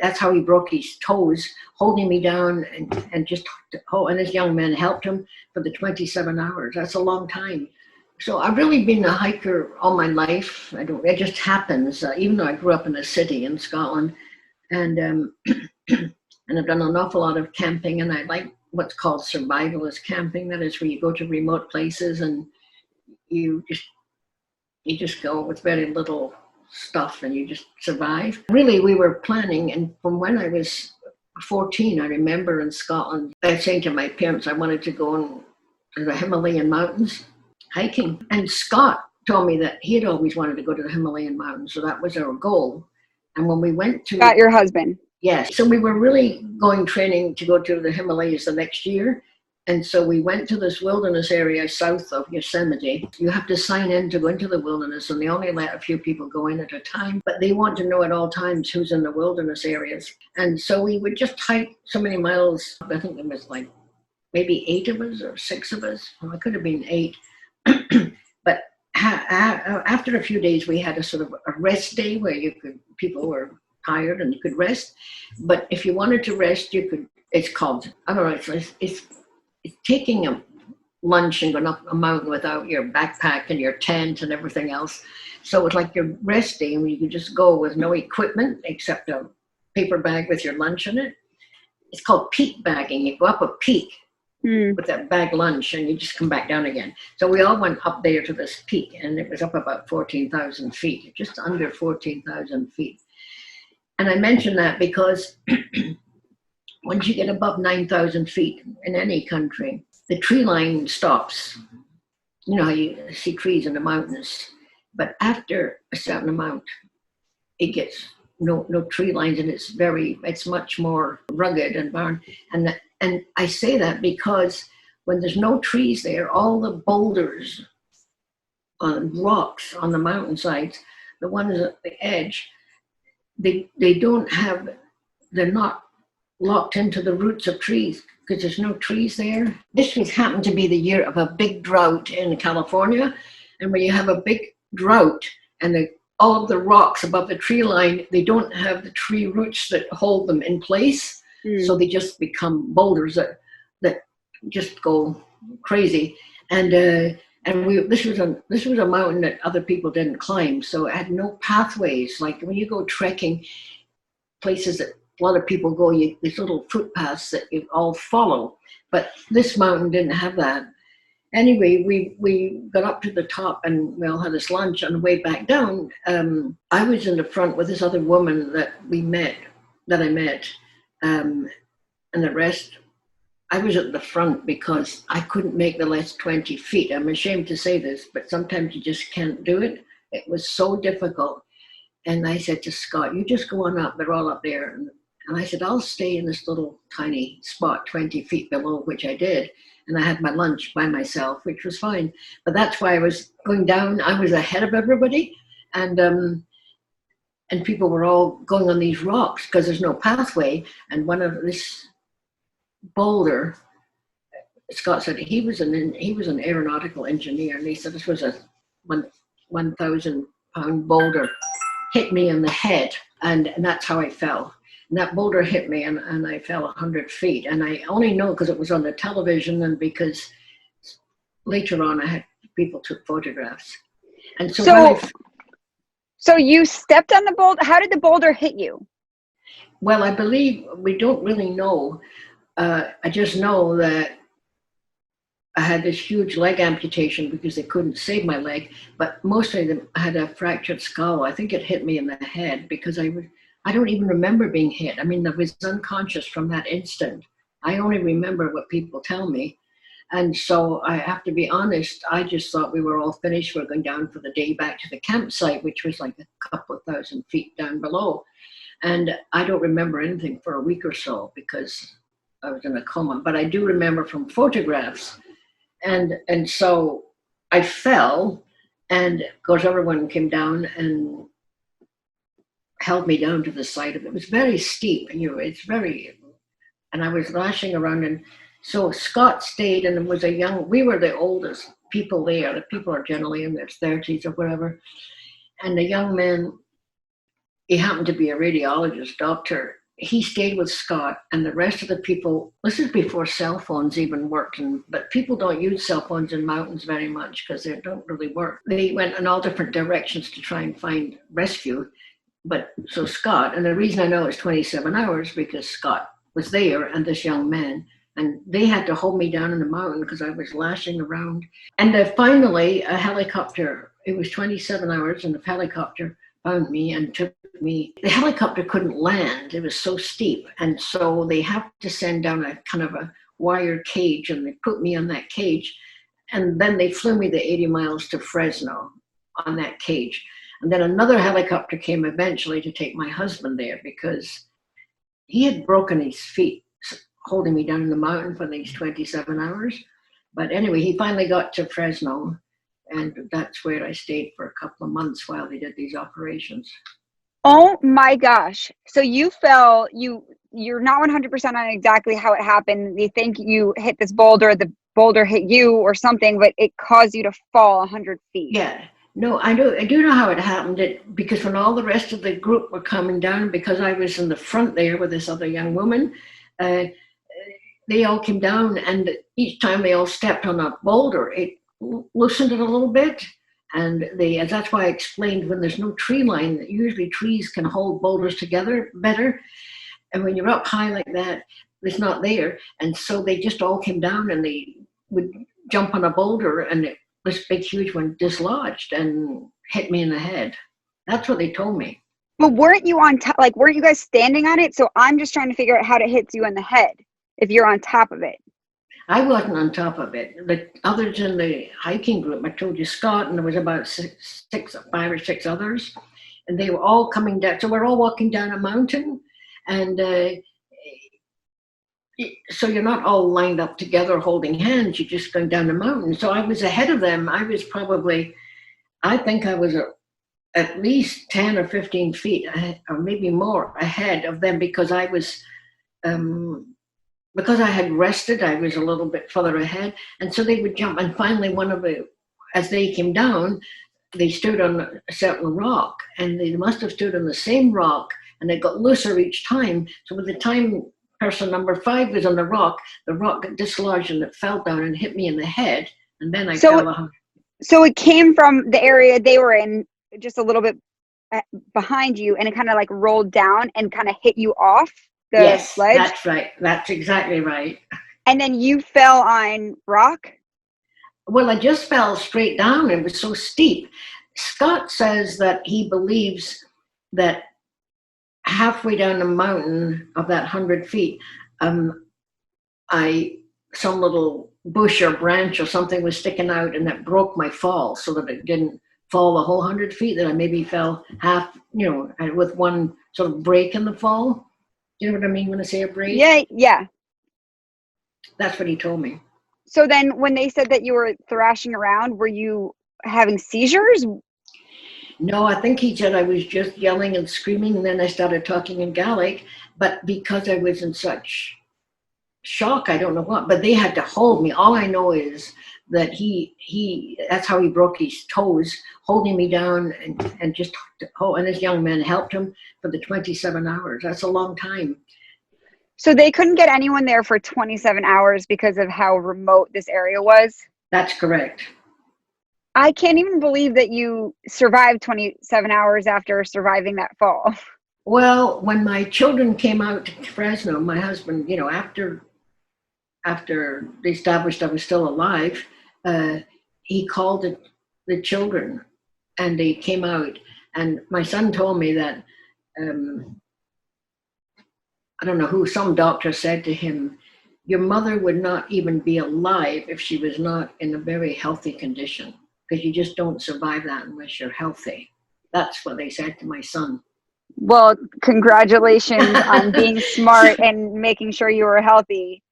that's how he broke his toes, holding me down and just, and this young man helped him for the 27 hours. That's a long time. So I've really been a hiker all my life. It just happens, even though I grew up in a city in Scotland, and and I've done an awful lot of camping, and I like what's called survivalist camping. That is where you go to remote places and you just go with very little stuff and you just survive. Really, we were planning, and from when I was 14, I remember in Scotland, I was saying to my parents I wanted to go to the Himalayan mountains hiking. And Scott told me that he had always wanted to go to the Himalayan mountains, so that was our goal. And when we went to... Scott, your husband. Yes. So we were really going training to go to the Himalayas the next year. And so we went to this wilderness area south of Yosemite. You have to sign in to go into the wilderness, and they only let a few people go in at a time. But they want to know at all times who's in the wilderness areas. And so we would just hike so many miles. I think there was like maybe 8 of us or 6 of us. Well, it could have been 8. But after a few days, we had a sort of a rest day where people were tired and you could rest. But if you wanted to rest, you could. It's called, I don't know, it's taking a lunch and going up a mountain without your backpack and your tent and everything else. So it's like your rest day, and you could just go with no equipment except a paper bag with your lunch in it. It's called peak bagging. You go up a peak with that bag lunch, and you just come back down again. So we all went up there to this peak, and it was up about 14,000 feet, just under 14,000 feet. And I mention that because once you get above 9,000 feet in any country, the tree line stops. You know how you see trees in the mountains, but after a certain amount, it gets no tree lines, and it's much more rugged and barren. And I say that because when there's no trees there, all the boulders, rocks on the mountainsides, the ones at the edge, they're not locked into the roots of trees because there's no trees there. This happened to be the year of a big drought in California. And when you have a big drought and all of the rocks above the tree line, they don't have the tree roots that hold them in place. So they just become boulders that just go crazy. And this was a mountain that other people didn't climb, so it had no pathways. Like when you go trekking, places that a lot of people go, these little footpaths that you all follow. But this mountain didn't have that. Anyway, we got up to the top and we all had this lunch. On the way back down, I was in the front with this other woman that I met. And the rest, I was at the front because I couldn't make the last 20 feet. I'm ashamed to say this, but sometimes you just can't do it. It was so difficult. And I said to Scott, you just go on up, they're all up there. And I said, I'll stay in this little tiny spot 20 feet below, which I did. And I had my lunch by myself, which was fine. But that's why I was going down. I was ahead of everybody. And people were all going on these rocks because there's no pathway. And one of this boulder, Scott said he was an aeronautical engineer, and he said this was a 1,000-pound boulder, hit me in the head, and that's how I fell. And that boulder hit me, and I fell 100 feet. And I only know because it was on the television, and because later on people took photographs. And So you stepped on the boulder. How did the boulder hit you? Well, I believe we don't really know. I just know that I had this huge leg amputation because they couldn't save my leg. But mostly I had a fractured skull. I think it hit me in the head because I don't even remember being hit. I mean, I was unconscious from that instant. I only remember what people tell me. And so I have to be honest, I just thought we were all finished. We're going down for the day back to the campsite, which was like a couple of thousand feet down below. And I don't remember anything for a week or so because I was in a coma. But I do remember from photographs. And so I fell, and of course everyone came down and held me down to the side of it. It was very steep, and and I was lashing around, and so Scott stayed, and it was we were the oldest people there. The people are generally in their 30s or whatever. And the young man, he happened to be a radiologist doctor. he stayed with Scott, and the rest of the people, this is before cell phones even worked, but people don't use cell phones in mountains very much because they don't really work. They went in all different directions to try and find rescue. But so Scott, and the reason I know it's 27 hours because Scott was there and this young man, and they had to hold me down in the mountain because I was lashing around. And finally, a helicopter, it was 27 hours, and the helicopter found me and took me. The helicopter couldn't land. It was so steep. And so they have to send down a kind of a wire cage, and they put me on that cage. And then they flew me the 80 miles to Fresno on that cage. And then another helicopter came eventually to take my husband there because he had broken his feet holding me down in the mountain for these 27 hours. But anyway, he finally got to Fresno, and that's where I stayed for a couple of months while they did these operations. Oh my gosh. So you fell, you're not 100% on exactly how it happened. You think you hit this boulder, the boulder hit you or something, but it caused you to fall 100 feet. Yeah. No, I do know how it happened. Because when all the rest of the group were coming down, because I was in the front there with this other young woman, they all came down, and each time they all stepped on a boulder, it loosened it a little bit. And that's why I explained when there's no tree line, usually trees can hold boulders together better. And when you're up high like that, it's not there. And so they just all came down, and they would jump on a boulder, and this big, huge one dislodged and hit me in the head. That's what they told me. But weren't you on top? Like, weren't you guys standing on it? So I'm just trying to figure out how it hits you in the head if you're on top of it. I wasn't on top of it. The others in the hiking group, I told you, Scott, and there was about 5 or 6 others, and they were all coming down. So we're all walking down a mountain, and so you're not all lined up together holding hands. You're just going down the mountain. So I was ahead of them. I was probably, I think I was at least 10 or 15 feet or maybe more ahead of them because I was, because I had rested, I was a little bit further ahead. And so they would jump. And finally, as they came down, they stood on a certain rock, and they must have stood on the same rock, and it got looser each time. So by the time person number 5 was on the rock got dislodged, and it fell down and hit me in the head. And then I fell. So it came from the area they were in, just a little bit behind you, and it kind of like rolled down and kind of hit you off the ledge? That's right. That's exactly right. And then you fell on rock? Well, I just fell straight down. It was so steep. Scott says that he believes that halfway down the mountain of that 100 feet, some little bush or branch or something was sticking out, and that broke my fall so that it didn't fall the whole 100 feet, that I maybe fell half, with one sort of break in the fall. Do you know what I mean when I say a break? Yeah. That's what he told me. So then when they said that you were thrashing around, were you having seizures? No, I think he said I was just yelling and screaming, and then I started talking in Gaelic, but because I was in such shock, I don't know what, but they had to hold me. All I know is that that's how he broke his toes, holding me down and just, and this young man helped him for the 27 hours. That's a long time. So they couldn't get anyone there for 27 hours because of how remote this area was? That's correct. I can't even believe that you survived 27 hours after surviving that fall. Well, when my children came out to Fresno, my husband, after they established I was still alive, he called the children, and they came out. And my son told me that, I don't know who, some doctor said to him, your mother would not even be alive if she was not in a very healthy condition, because you just don't survive that unless you're healthy. That's what they said to my son. Well, congratulations on being smart and making sure you were healthy.